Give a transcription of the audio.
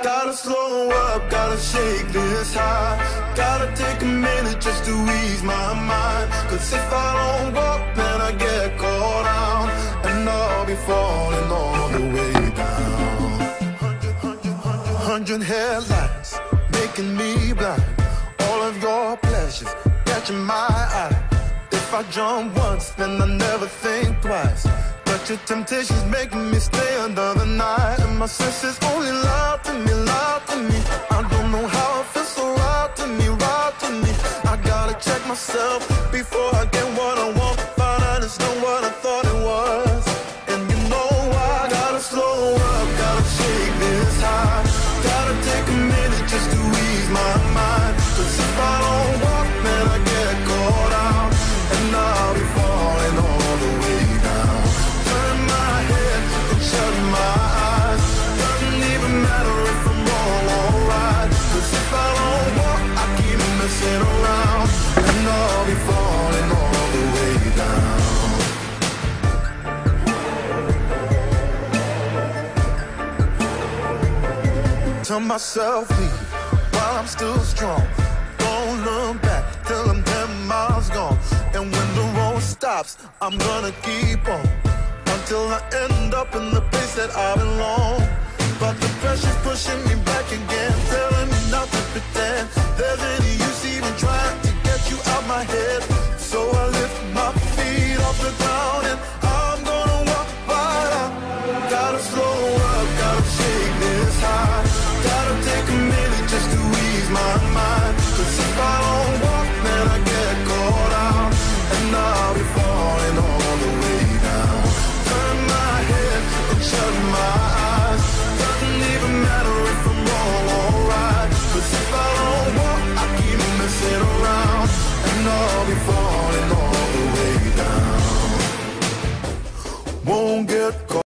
Gotta slow up, gotta shake this high. Gotta take a minute just to ease my mind. Cause if I don't walk, then I get caught out, and I'll be falling all the way down. 100 headlights making me blind. All of your pleasures catching my eye. If I jump once, then I never think twice. But your temptation's making me stay another night, and my senses only lie to me, lie to me. I don't know how it feels so right to me, right to me. I gotta check myself before I get what I want. Find out it's not what I thought it was. And you know I gotta slow up, gotta shake this high. Gotta take a minute just to ease my mind. Cause if I don't walk, then I get caught out, and I'll be falling all the way down. Turn my head and shut my eyes. Doesn't even matter if I'm wrong or right. Cause if I don't walk, I keep messing around, and I'll be falling all the way down. Tell myself leave while I'm still strong. Don't look back till I'm 10 miles gone. And when the road stops, I'm gonna keep on until I end up in the place that I belong. But the pressure's pushing me back again, telling me not to pretend there's any use even trying to get you out my head. So I lift my feet off the ground and I'm gonna walk right out. Gotta slow up, gotta shake this high. Gotta take a minute just to ease my mind. Cause if I don't walk, then I get caught out, and I'll be falling all the way down. Turn my head and shut my eyes. Doesn't even matter if I'm wrong or right. Cause if I don't walk, I keep messing around, and I'll be falling all the way down. Won't get caught.